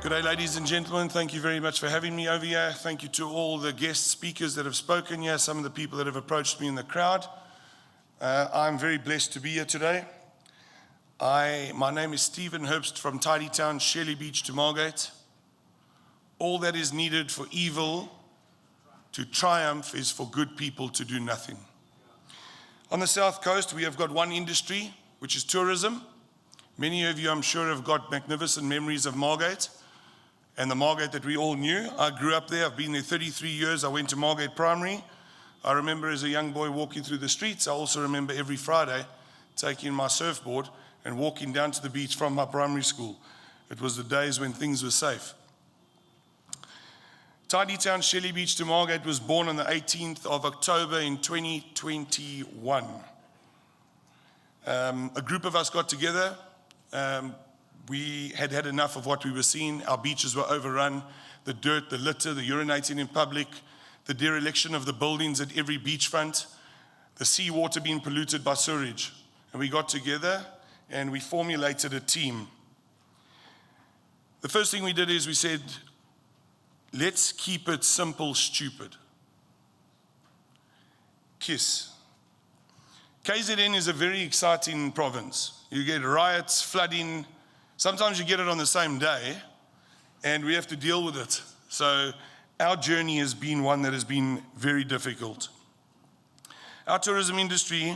Good day, ladies and gentlemen. Thank you very much for having me over here. Thank you to all the guest speakers that have spoken here, some of the people that have approached me in the crowd. I'm very blessed to be here today. My name is Stephan Herbst from Tidy Town, Shelley Beach to Margate. All that is needed for evil to triumph is for good people to do nothing. On the South Coast, we have got one industry, which is tourism. Many of you, I'm sure, have got magnificent memories of Margate and the Margate that we all knew. I grew up there. I've been there 33 years. I went to Margate Primary. I remember as a young boy walking through the streets. I also remember every Friday taking my surfboard and walking down to the beach from my primary school. It was the days when things were safe. Tidy Town, Shelley Beach to Margate was born on the 18th of October in 2021. A group of us got together. We had had enough of what we were seeing. Our beaches were overrun, the dirt, the litter, the urinating in public, the dereliction of the buildings at every beachfront, the seawater being polluted by sewage. And we got together and we formulated a team. The first thing we did is we said, let's keep it simple, stupid. KISS. KZN is a very exciting province. You get riots, flooding. Sometimes you get it on the same day, and we have to deal with it. So our journey has been one that has been very difficult. Our tourism industry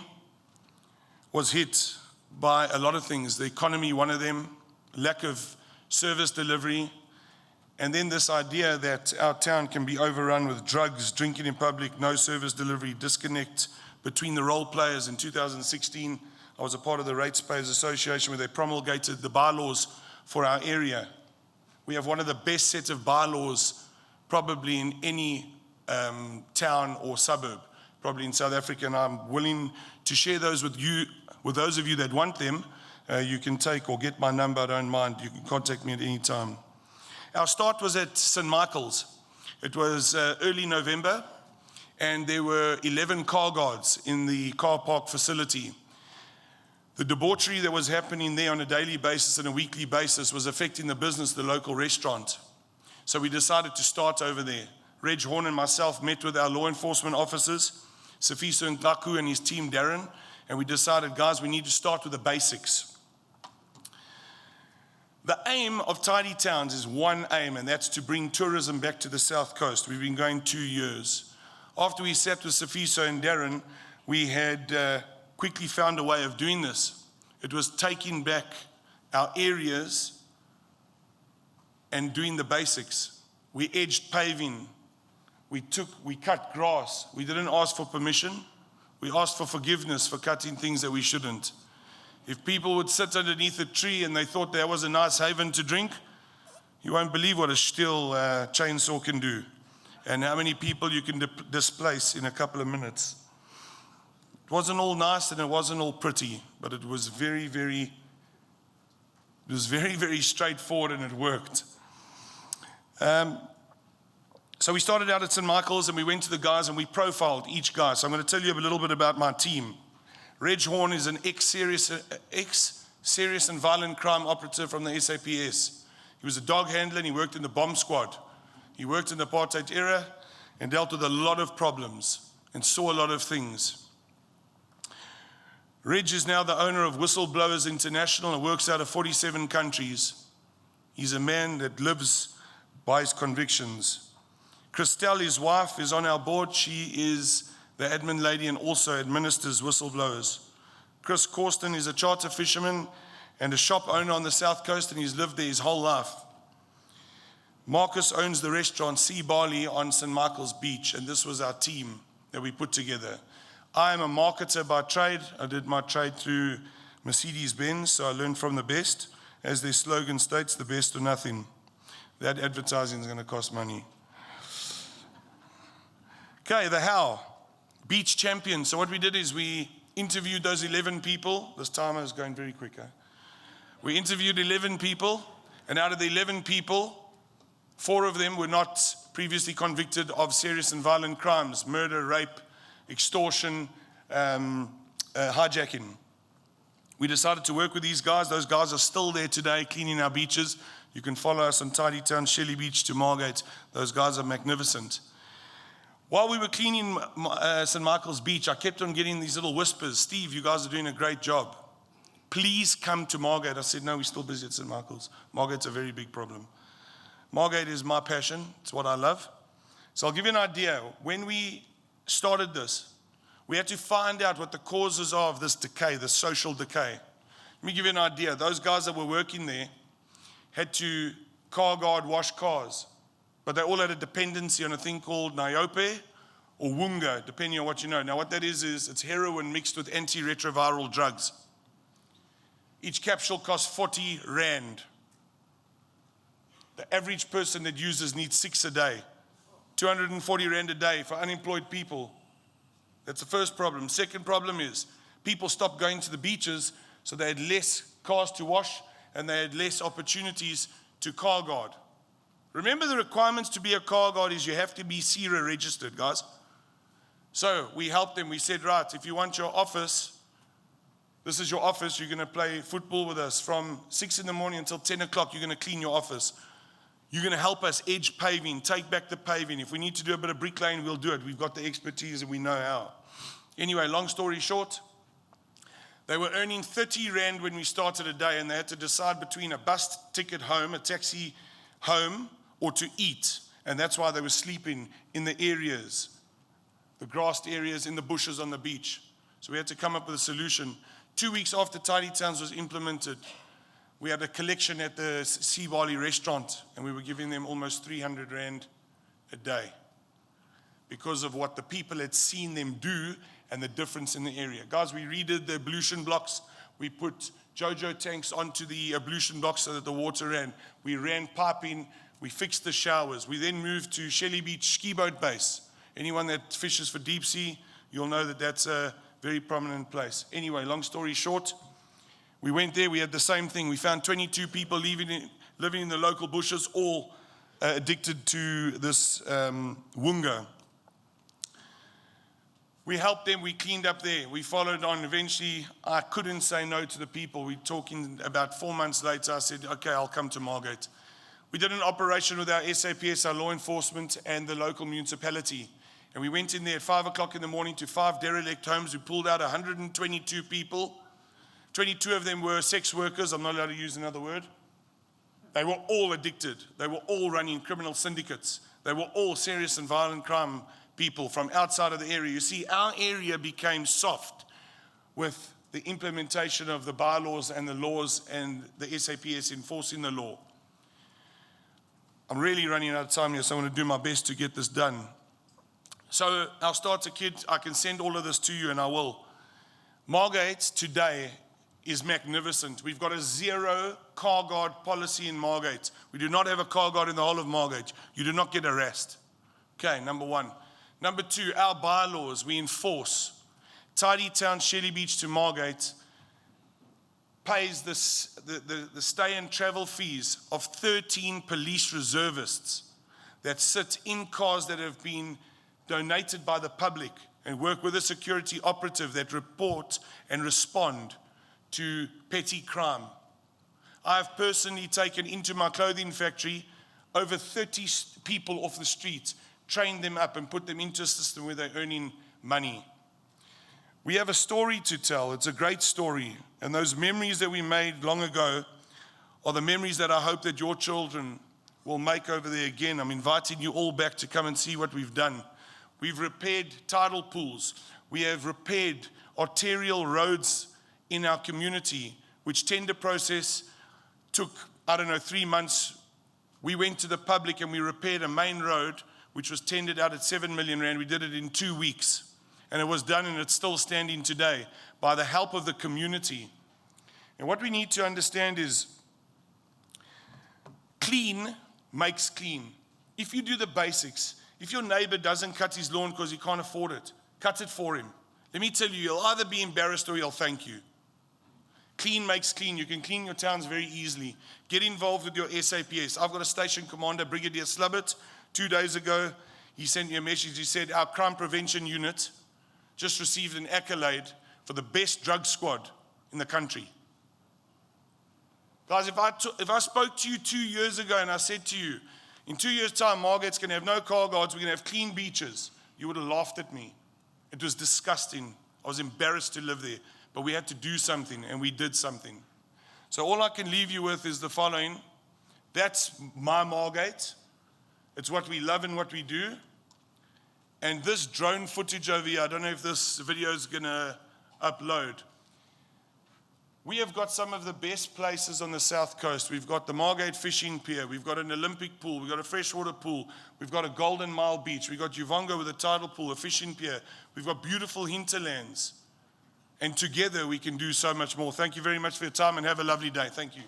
was hit by a lot of things. The economy, one of them, lack of service delivery, and then this idea that our town can be overrun with drugs, drinking in public, no service delivery, disconnect between the role players. In 2016, I was a part of the Ratepayers Association where they promulgated the bylaws for our area. We have one of the best set of bylaws probably in any town or suburb, probably in South Africa, and I'm willing to share those with you, with those of you that want them. You can take or get my number, I don't mind. You can contact me at any time. Our start was at St. Michael's. It was early November, and there were 11 car guards in the car park facility. The debauchery that was happening there on a daily basis and a weekly basis was affecting the business, the local restaurant. So we decided to start over there. Reg Horn and myself met with our law enforcement officers, Sifiso Ngaku and his team, Darren, and we decided, guys, we need to start with the basics. The aim of Tidy Towns is one aim, and that's to bring tourism back to the South Coast. We've been going 2 years. After we sat with Sifiso and Darren, we had quickly found a way of doing this. It was taking back our areas and doing the basics. We edged paving. We cut grass. We didn't ask for permission. We asked for forgiveness for cutting things that we shouldn't. If people would sit underneath a tree and they thought there was a nice haven to drink, you won't believe what a steel chainsaw can do and how many people you can displace in a couple of minutes. It wasn't all nice and it wasn't all pretty, but it was very, very straightforward, and it worked. So we started out at St. Michael's and we went to the guys and we profiled each guy. So I'm going to tell you a little bit about my team. Reg Horn is an ex-serious and violent crime operative from the SAPS. He was a dog handler and he worked in the bomb squad. He worked in the apartheid era and dealt with a lot of problems and saw a lot of things. Reg is now the owner of Whistleblowers International and works out of 47 countries. He's a man that lives by his convictions. Christelle, his wife, is on our board. She is the admin lady and also administers Whistleblowers. Chris Corsten is a charter fisherman and a shop owner on the South Coast, and he's lived there his whole life. Marcus owns the restaurant Sea Barley on St. Michael's Beach, and this was our team that we put together. I am a marketer by trade. I did my trade through Mercedes-Benz, so I learned from the best. As their slogan states, the best or nothing. That advertising is going to cost money. Okay, the how. Beach champion. So what we did is we interviewed those 11 people. This timer is going very quick. We interviewed 11 people, and out of the 11 people, 4 of them were not previously convicted of serious and violent crimes, murder, rape, extortion, hijacking. We decided to work with these guys. Those guys are still there today cleaning our beaches. You can follow us on Tidy Town, Shelley Beach to Margate. Those guys are magnificent. While we were cleaning St. Michael's Beach, I kept on getting these little whispers. Steve, you guys are doing a great job. Please come to Margate. I said, no, we're still busy at St. Michael's. Margate's a very big problem. Margate is my passion. It's what I love. So I'll give you an idea. When we started this, we had to find out what the causes are of this decay, this social decay. Let me give you an idea. Those guys that were working there had to car guard, wash cars, but they all had a dependency on a thing called niope or wunga, depending on what you know. Now what that is it's heroin mixed with antiretroviral drugs. Each capsule costs 40 rand. The average person that uses needs 6 a day. 240 rand a day for unemployed people. That's the first problem. Second problem is people stopped going to the beaches, so they had less cars to wash and they had less opportunities to car guard. Remember, the requirements to be a car guard is you have to be CERA registered, guys. So we helped them. We said, right, if you want your office, this is your office. You're going to play football with us from 6 in the morning until 10 o'clock. You're going to clean your office. You're going to help us edge paving, take back the paving. If we need to do a bit of bricklaying, we'll do it. We've got the expertise and we know how. Anyway, long story short, they were earning 30 rand when we started a day, and they had to decide between a bus ticket home, a taxi home, or to eat. And that's why they were sleeping in the areas, the grassed areas, in the bushes on the beach. So we had to come up with a solution. 2 weeks after Tidy Towns was implemented, we had a collection at the Sea Barley restaurant, and we were giving them almost 300 rand a day because of what the people had seen them do and the difference in the area. Guys, we redid the ablution blocks. We put JoJo tanks onto the ablution blocks so that the water ran. We ran piping. We fixed the showers. We then moved to Shelley Beach ski boat base. Anyone that fishes for deep sea, you'll know that that's a very prominent place. Anyway, long story short, we went there, we had the same thing. We found 22 people living in the local bushes, all addicted to this wunga. We helped them, we cleaned up there, we followed on. Eventually, I couldn't say no to the people. We're talking about 4 months later, I said, okay, I'll come to Margate. We did an operation with our SAPS, our law enforcement, and the local municipality. And we went in there at 5 o'clock in the morning to 5 derelict homes. We pulled out 122 people. 22 of them were sex workers. I'm not allowed to use another word. They were all addicted. They were all running criminal syndicates. They were all serious and violent crime people from outside of the area. You see, our area became soft with the implementation of the bylaws and the laws and the SAPS enforcing the law. I'm really running out of time here, so I want to do my best to get this done. So our starter kit, I can send all of this to you, and I will. Margate today is magnificent. We've got a 0 car guard policy in Margate. We do not have a car guard in the whole of Margate. You do not get harassed. Okay, number one. Number two, our bylaws, we enforce. Tidy Town, Shelley Beach to Margate pays the stay and travel fees of 13 police reservists that sit in cars that have been donated by the public and work with a security operative that report and respond to petty crime. I have personally taken into my clothing factory over 30 people off the street, trained them up and put them into a system where they're earning money. We have a story to tell. It's a great story. And those memories that we made long ago are the memories that I hope that your children will make over there again. I'm inviting you all back to come and see what we've done. We've repaired tidal pools. We have repaired arterial roads in our community, which tender process took, 3 months. We went to the public and we repaired a main road, which was tendered out at 7 million rand. We did it in 2 weeks. And it was done, and it's still standing today by the help of the community. And what we need to understand is clean makes clean. If you do the basics, if your neighbor doesn't cut his lawn because he can't afford it, cut it for him. Let me tell you, he'll either be embarrassed or he'll thank you. Clean makes clean. You can clean your towns very easily. Get involved with your SAPS. I've got a station commander, Brigadier Slubbert. 2 days ago, he sent me a message. He said, our crime prevention unit just received an accolade for the best drug squad in the country. Guys, if I spoke to you 2 years ago and I said to you, in 2 years' time, Margate's going to have no car guards, we're going to have clean beaches, you would have laughed at me. It was disgusting. I was embarrassed to live there. But we had to do something, and we did something. So all I can leave you with is the following. That's my Margate. It's what we love and what we do. And this drone footage over here, I don't know if this video is going to upload. We have got some of the best places on the South Coast. We've got the Margate Fishing Pier. We've got an Olympic pool. We've got a freshwater pool. We've got a Golden Mile Beach. We've got Uvongo with a tidal pool, a fishing pier. We've got beautiful hinterlands. And together we can do so much more. Thank you very much for your time and have a lovely day. Thank you.